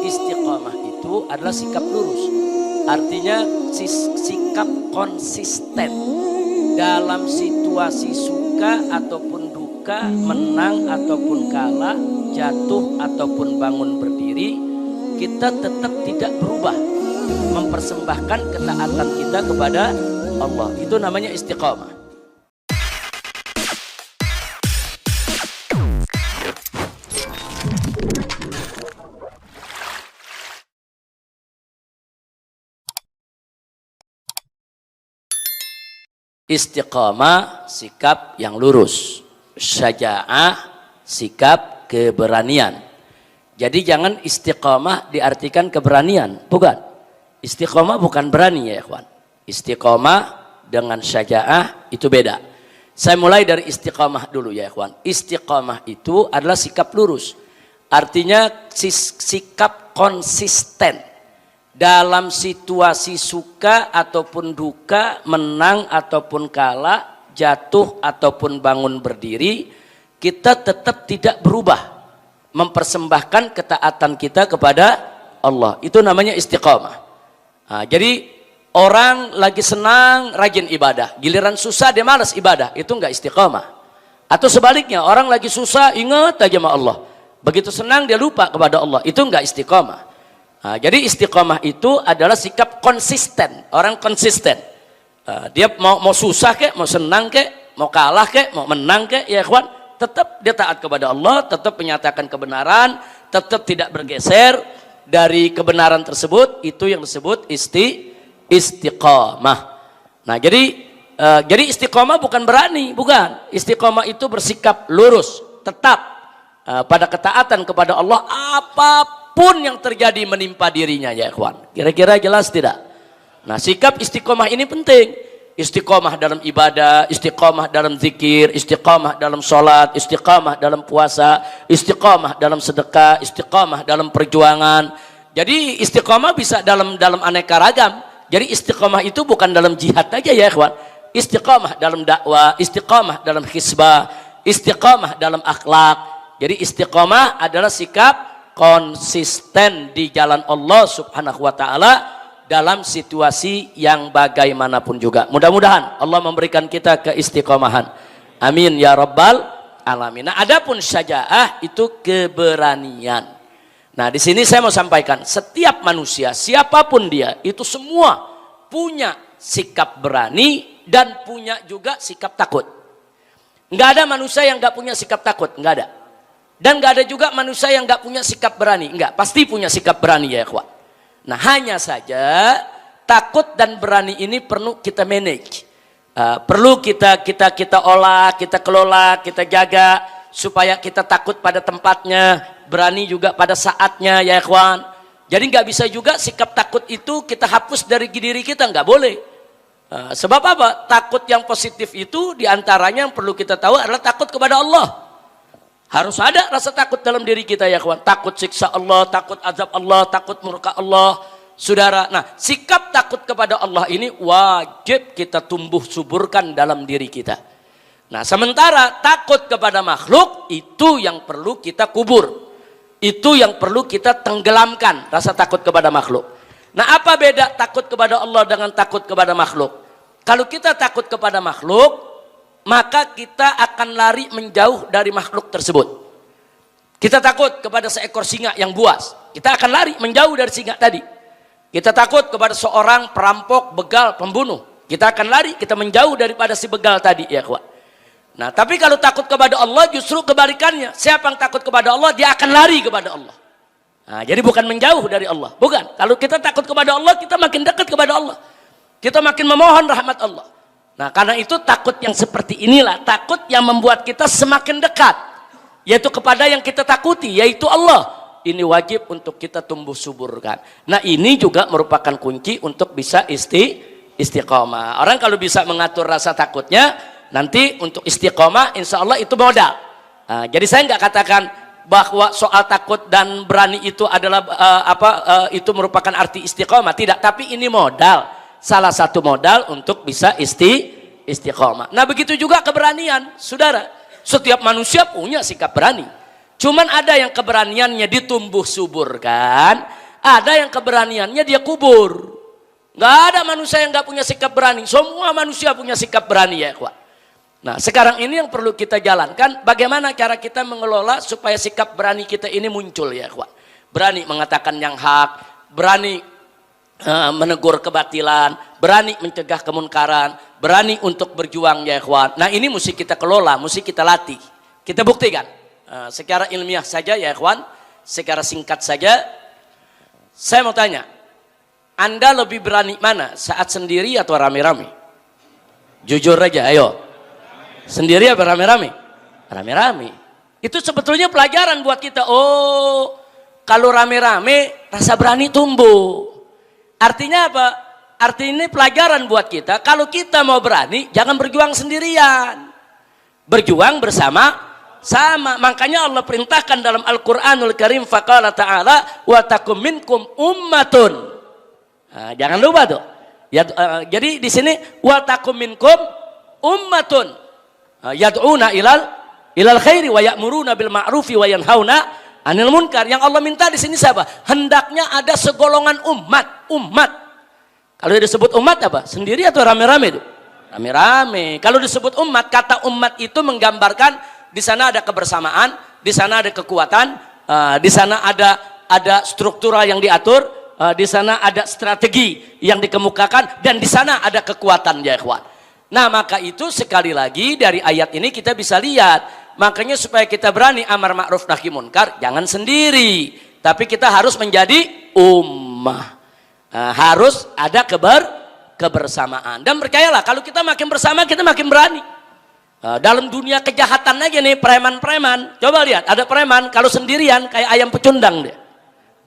Istiqomah itu adalah sikap lurus. Artinya sikap konsisten dalam situasi suka ataupun duka, menang ataupun kalah, jatuh ataupun bangun berdiri, kita tetap tidak berubah mempersembahkan ketaatan kita kepada Allah. Itu namanya istiqomah. Istiqamah sikap yang lurus, syaja'ah sikap keberanian. Jadi jangan istiqamah diartikan keberanian, bukan. Istiqamah bukan berani ya ikhwan. Istiqamah dengan syaja'ah itu beda. Saya mulai dari istiqamah dulu ya ikhwan. Istiqamah itu adalah sikap lurus. Artinya sikap konsisten dalam situasi suka ataupun duka, menang ataupun kalah, jatuh ataupun bangun berdiri, kita tetap tidak berubah mempersembahkan ketaatan kita kepada Allah. Itu namanya istiqamah. Nah, jadi orang lagi senang rajin ibadah, giliran susah dia malas ibadah, itu enggak istiqamah. Atau sebaliknya, orang lagi susah ingat aja sama Allah, begitu senang dia lupa kepada Allah, itu enggak istiqamah. Nah, jadi istiqomah itu adalah sikap konsisten. Orang konsisten. Dia mau susah kek, mau senang kek, mau kalah kek, mau menang kek, ya ikhwan, tetap dia taat kepada Allah, tetap menyatakan kebenaran, tetap tidak bergeser dari kebenaran tersebut. Itu yang disebut istiqomah. Nah, jadi istiqomah bukan berani, bukan. Istiqomah itu bersikap lurus, tetap pada ketaatan kepada Allah apapun yang terjadi menimpa dirinya ya ikhwan. Kira-kira jelas tidak? Nah, sikap istiqomah ini penting. Istiqomah dalam ibadah, istiqomah dalam zikir, istiqomah dalam sholat, istiqomah dalam puasa, istiqomah dalam sedekah, istiqomah dalam perjuangan. Jadi istiqomah bisa dalam aneka ragam. Jadi istiqomah itu bukan dalam jihad aja ya ikhwan. Istiqomah dalam dakwah, istiqomah dalam hisbah, istiqomah dalam akhlak. Jadi istiqomah adalah sikap konsisten di jalan Allah subhanahu wa ta'ala dalam situasi yang bagaimanapun juga. Mudah-mudahan Allah memberikan kita keistiqomahan. Amin ya rabbal alamin. Nah, adapun syaja'ah itu keberanian. Nah, di sini saya mau sampaikan, setiap manusia siapapun dia itu semua punya sikap berani dan punya juga sikap takut. Nggak ada manusia yang nggak punya sikap takut, nggak ada. Dan nggak ada juga manusia yang nggak punya sikap berani, nggak, pasti punya sikap berani ya ikhwan. Nah, hanya saja takut dan berani ini perlu kita manage, perlu kita olah, kita kelola, kita jaga supaya kita takut pada tempatnya, berani juga pada saatnya ya ikhwan. Jadi nggak bisa juga sikap takut itu kita hapus dari diri kita, nggak boleh. Sebab apa? Takut yang positif itu diantaranya yang perlu kita tahu adalah takut kepada Allah. Harus ada rasa takut dalam diri kita ya kawan. Takut siksa Allah, takut azab Allah, takut murka Allah. Saudara, nah sikap takut kepada Allah ini wajib kita tumbuh suburkan dalam diri kita. Nah, sementara takut kepada makhluk itu yang perlu kita kubur. Itu yang perlu kita tenggelamkan, rasa takut kepada makhluk. Nah, apa beda takut kepada Allah dengan takut kepada makhluk? Kalau kita takut kepada makhluk, maka kita akan lari menjauh dari makhluk tersebut. Kita takut kepada seekor singa yang buas, kita akan lari menjauh dari singa tadi. Kita takut kepada seorang perampok, begal, pembunuh, kita akan lari, kita menjauh daripada si begal tadi ya kawan. Nah, tapi kalau takut kepada Allah justru kebalikannya. Siapa yang takut kepada Allah, dia akan lari kepada Allah. Nah, jadi bukan menjauh dari Allah, bukan. Kalau kita takut kepada Allah, kita makin dekat kepada Allah, kita makin memohon rahmat Allah. Nah, karena itu takut yang seperti inilah takut yang membuat kita semakin dekat, yaitu kepada yang kita takuti, yaitu Allah. Ini wajib untuk kita tumbuh suburkan. Nah, ini juga merupakan kunci untuk bisa istiqomah. Orang kalau bisa mengatur rasa takutnya, nanti untuk istiqomah insya Allah itu modal. Nah, jadi saya nggak katakan bahwa soal takut dan berani itu adalah itu merupakan arti istiqomah, tidak, tapi ini modal. Salah satu modal untuk bisa istiqomah. Nah, begitu juga keberanian, saudara. Setiap manusia punya sikap berani. Cuman ada yang keberaniannya ditumbuh suburkan, ada yang keberaniannya dia kubur. Nggak ada manusia yang nggak punya sikap berani. Semua manusia punya sikap berani ya ikhwan. Nah sekarang ini yang perlu kita jalankan, bagaimana cara kita mengelola supaya sikap berani kita ini muncul ya ikhwan. Berani mengatakan yang hak, berani menegur kebatilan, berani mencegah kemunkaran, berani untuk berjuang ya ikhwan. Nah ini mesti kita kelola, mesti kita latih, kita buktikan secara ilmiah saja ya ikhwan, secara singkat saja. Saya mau tanya, Anda lebih berani mana, saat sendiri atau rame-rame? Jujur aja, ayo. Sendiri apa rame-rame? Rame-rame. Itu sebetulnya pelajaran buat kita. Oh, kalau rame-rame rasa berani tumbuh. Artinya apa? Artinya ini pelajaran buat kita. Kalau kita mau berani, jangan berjuang sendirian. Berjuang bersama-sama. Makanya Allah perintahkan dalam Al-Quranul Karim, faqala ta'ala wa takum minkum ummatun. Nah, jangan lupa tuh. Ya, jadi di sini wa takum minkum ummatun yad'una ilal khairi wa ya'muruna bil ma'rufi wa yanhauna 'anil munkar. Yang Allah minta di sini siapa? Hendaknya ada segolongan umat. Kalau disebut umat apa? Sendiri atau rame-rame itu? Rame-rame. Kalau disebut umat, kata umat itu menggambarkan di sana ada kebersamaan, di sana ada kekuatan, di sana ada struktural yang diatur. Di sana ada strategi yang dikemukakan, dan di sana ada kekuatan ya ikhwan. Nah maka itu sekali lagi dari ayat ini kita bisa lihat, makanya supaya kita berani amar ma'ruf nahi munkar, jangan sendiri, tapi kita harus menjadi ummah. Harus ada kebersamaan, dan percayalah kalau kita makin bersama kita makin berani. Dalam dunia kejahatan aja nih, preman-preman, coba lihat, ada preman kalau sendirian kayak ayam pecundang dia,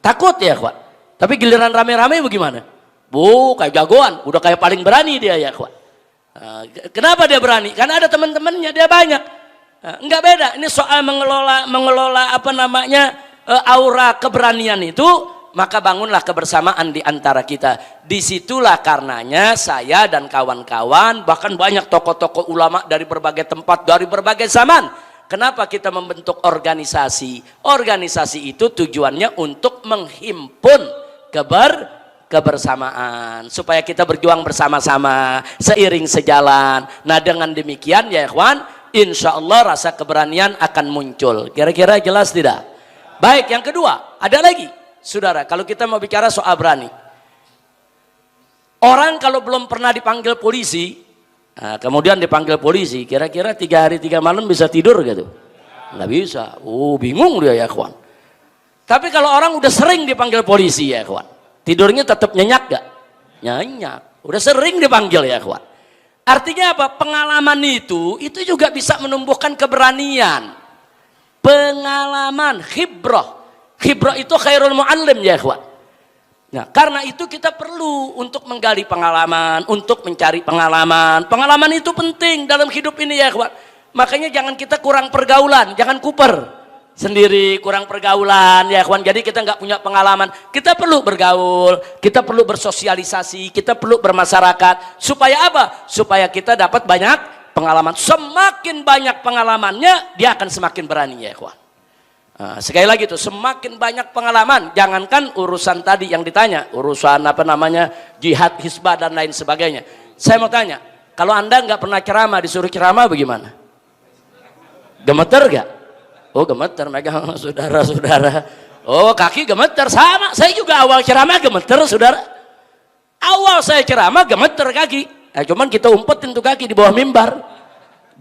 takut ya ikhwan. Tapi giliran rame-rame bagaimana? Kayak jagoan, udah kayak paling berani dia ya kawan. Kenapa dia berani? Karena ada teman-temannya, dia banyak. Enggak beda. Ini soal mengelola apa namanya aura keberanian itu, maka bangunlah kebersamaan di antara kita. Disitulah karenanya saya dan kawan-kawan, bahkan banyak tokoh-tokoh ulama dari berbagai tempat, dari berbagai zaman. Kenapa kita membentuk organisasi? Organisasi itu tujuannya untuk menghimpun kebersamaan, supaya kita berjuang bersama-sama, seiring sejalan. Nah dengan demikian ya ikhwan, insya Allah rasa keberanian akan muncul. Kira-kira jelas tidak? Baik, yang kedua ada lagi saudara, kalau kita mau bicara soal berani, orang kalau belum pernah dipanggil polisi, kemudian dipanggil polisi, kira-kira 3 hari 3 malam bisa tidur gitu? Nggak bisa. Bingung dia ya ikhwan. Tapi kalau orang udah sering dipanggil polisi ya kawan, tidurnya tetap nyenyak gak? Nyenyak. Udah sering dipanggil ya kawan. Artinya apa? Pengalaman itu juga bisa menumbuhkan keberanian. Pengalaman, khibrah. Khibrah itu khairul mu'allim ya kawan. Nah, karena itu kita perlu untuk menggali pengalaman, untuk mencari pengalaman. Pengalaman itu penting dalam hidup ini ya kawan. Makanya jangan kita kurang pergaulan, jangan kuper. Sendiri kurang pergaulan ya kawan, jadi kita nggak punya pengalaman. Kita perlu bergaul, kita perlu bersosialisasi, kita perlu bermasyarakat. Supaya apa? Supaya kita dapat banyak pengalaman. Semakin banyak pengalamannya, dia akan semakin berani ya kawan. Sekali lagi tuh, semakin banyak pengalaman. Jangankan urusan tadi yang ditanya, urusan apa namanya jihad, hisbah dan lain sebagainya. Saya mau tanya, kalau Anda nggak pernah ceramah, disuruh ceramah bagaimana? Gemeter gak? Gemeter, megang saudara-saudara. Kaki gemeter, sama. Saya juga awal ceramah gemeter, saudara. Awal saya ceramah gemeter kaki. Cuman kita umpetin tuh kaki di bawah mimbar,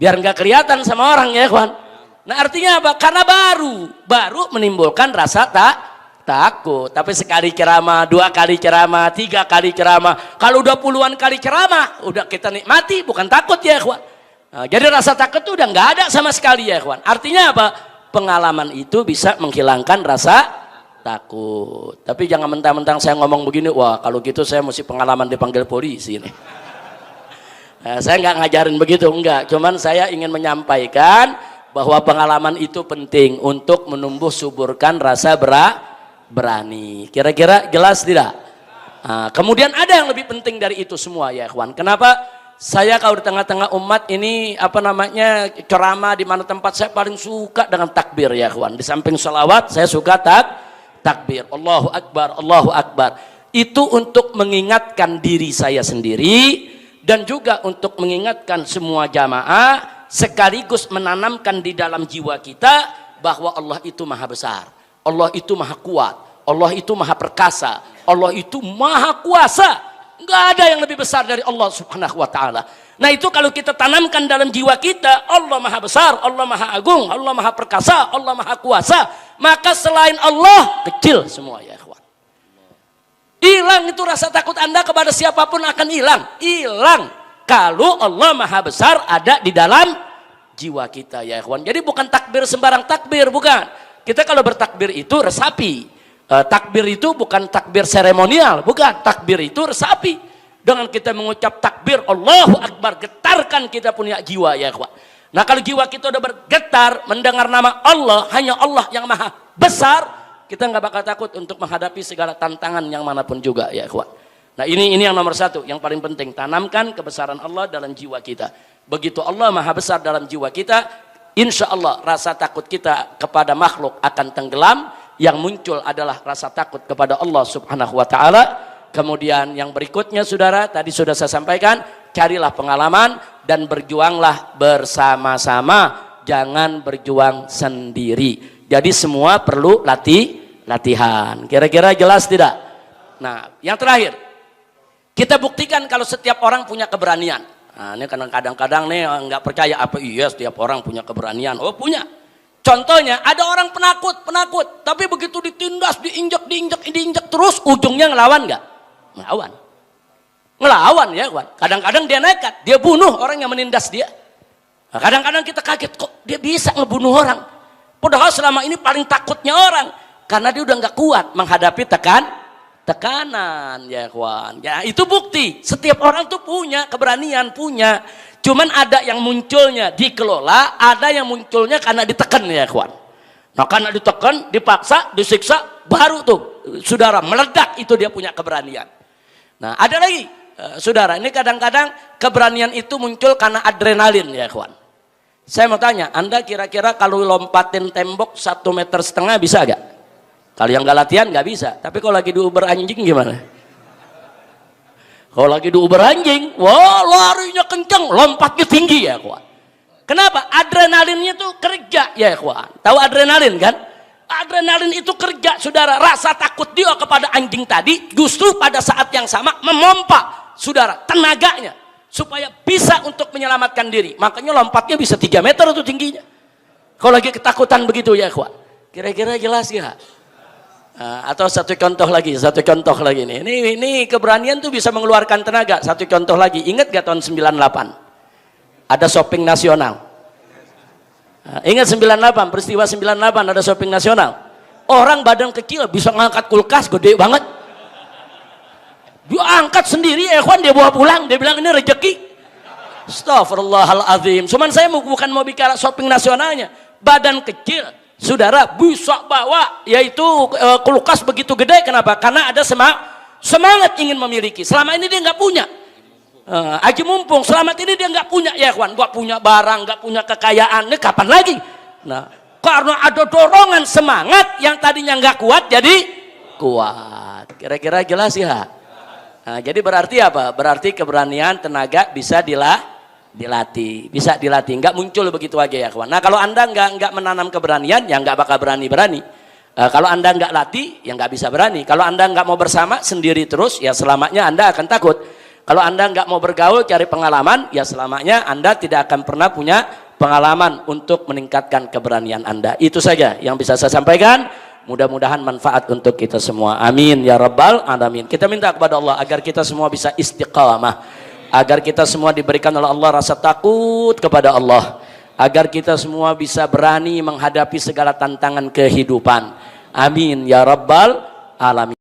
biar nggak kelihatan sama orang ya kawan. Nah artinya apa? Karena baru menimbulkan rasa takut. Tapi sekali ceramah, 2 kali ceramah, 3 kali ceramah. Kalau udah puluhan kali ceramah, udah kita nikmati, bukan takut ya kawan. Jadi rasa takut itu udah nggak ada sama sekali ya kawan. Artinya apa? Pengalaman itu bisa menghilangkan rasa takut. Tapi jangan mentang-mentang saya ngomong begini, wah kalau gitu saya mesti pengalaman dipanggil polisi nih. Saya nggak ngajarin begitu, enggak. Cuman saya ingin menyampaikan bahwa pengalaman itu penting untuk menumbuh suburkan rasa berani. Kira-kira jelas tidak? Kemudian ada yang lebih penting dari itu semua ya kawan. Kenapa? saya kalau di tengah-tengah umat ini apa namanya ceramah di mana tempat, saya paling suka dengan takbir ya kawan. Di samping sholawat saya suka takbir. Allahu Akbar, Allahu Akbar. Itu untuk mengingatkan diri saya sendiri dan juga untuk mengingatkan semua jamaah, sekaligus menanamkan di dalam jiwa kita bahwa Allah itu maha besar, Allah itu maha kuat, Allah itu maha perkasa, Allah itu maha kuasa. Nggak ada yang lebih besar dari Allah subhanahu wa ta'ala. Nah itu kalau kita tanamkan dalam jiwa kita, Allah maha besar, Allah maha agung, Allah maha perkasa, Allah maha kuasa, maka selain Allah kecil semua ya ikhwan. Hilang itu rasa takut Anda kepada siapapun, akan hilang. Hilang kalau Allah maha besar ada di dalam jiwa kita ya ikhwan. Jadi bukan takbir sembarang takbir, bukan. Kita kalau bertakbir itu resapi. Takbir itu bukan takbir seremonial, bukan. Takbir itu resapi. Dengan kita mengucap takbir Allahu Akbar, getarkan kita punya jiwa ya ikhwan. Nah kalau jiwa kita udah bergetar mendengar nama Allah, hanya Allah yang maha besar, kita nggak bakal takut untuk menghadapi segala tantangan yang manapun juga ya ikhwan. Nah ini yang nomor satu, yang paling penting, tanamkan kebesaran Allah dalam jiwa kita. Begitu Allah maha besar dalam jiwa kita, insya Allah rasa takut kita kepada makhluk akan tenggelam. Yang muncul adalah rasa takut kepada Allah subhanahu wa ta'ala. Kemudian yang berikutnya saudara, tadi sudah saya sampaikan, carilah pengalaman dan berjuanglah bersama-sama, jangan berjuang sendiri. Jadi semua perlu latihan. Kira-kira jelas tidak? Nah yang terakhir, kita buktikan kalau setiap orang punya keberanian. Nah ini kadang-kadang nih nggak percaya, apa iya setiap orang punya keberanian? Oh punya. Contohnya ada orang penakut, tapi begitu ditindas, diinjak terus, ujungnya ngelawan nggak? Ngelawan ya kawan. Kadang-kadang dia nekat, dia bunuh orang yang menindas dia. Nah, kadang-kadang kita kaget, kok dia bisa ngebunuh orang? Padahal selama ini paling takutnya orang, karena dia udah nggak kuat menghadapi tekanan ya kawan. Ya itu bukti, setiap orang tuh punya keberanian, punya. Cuman ada yang munculnya dikelola, ada yang munculnya karena ditekan ya kawan. Nah karena ditekan, dipaksa, disiksa, baru tuh saudara meledak, itu dia punya keberanian. Nah ada lagi saudara, ini kadang-kadang keberanian itu muncul karena adrenalin ya kawan. Saya mau tanya, Anda kira-kira kalau lompatin tembok 1,5 meter bisa gak? Kalau yang gak latihan gak bisa, tapi kalau lagi diuber anjing gimana? Kalau lagi diuber anjing, wah larinya kenceng, lompatnya tinggi ya kawan. Kenapa? Adrenalinnya tuh kerja ya kawan. Tahu adrenalin kan? Adrenalin itu kerja saudara. Rasa takut dia kepada anjing tadi justru pada saat yang sama memompa saudara tenaganya supaya bisa untuk menyelamatkan diri. Makanya lompatnya bisa 3 meter itu tingginya. Kalau lagi ketakutan begitu ya kawan. Kira-kira jelas ya? Atau satu contoh lagi nih. Ini keberanian tuh bisa mengeluarkan tenaga. Satu contoh lagi, ingat gak tahun 98 ada shopping nasional? Ingat 98, peristiwa 98 ada shopping nasional. Orang badan kecil bisa ngangkat kulkas gede banget, dia angkat sendiri ikhwan, dia bawa pulang, dia bilang ini rezeki. Astagfirullahaladzim. Cuman saya bukan mau bicara shopping nasionalnya, badan kecil saudara bisa bawa yaitu kulkas begitu gede. Kenapa? Karena ada semangat ingin memiliki. Selama ini dia nggak punya. Aji mumpung selamat ini dia nggak punya ya kawan, nggak punya barang, nggak punya kekayaan. Ini kapan lagi? Nah karena ada dorongan semangat yang tadinya nggak kuat jadi kuat. Kira-kira jelas ya? Nah, jadi berarti apa? Berarti keberanian tenaga bisa dilatih, bisa dilatih, nggak muncul begitu aja ya kawan. Nah kalau anda nggak menanam keberanian, ya nggak bakal berani. Kalau anda nggak latih, ya nggak bisa berani. Kalau anda nggak mau bersama sendiri terus, ya selamanya anda akan takut. Kalau anda nggak mau bergaul, cari pengalaman, ya selamanya anda tidak akan pernah punya pengalaman untuk meningkatkan keberanian anda. Itu saja yang bisa saya sampaikan. Mudah-mudahan manfaat untuk kita semua. Amin ya rabbal alamin. Kita minta kepada Allah agar kita semua bisa istiqamah, agar kita semua diberikan oleh Allah rasa takut kepada Allah, agar kita semua bisa berani menghadapi segala tantangan kehidupan. Amin ya rabbal alamin.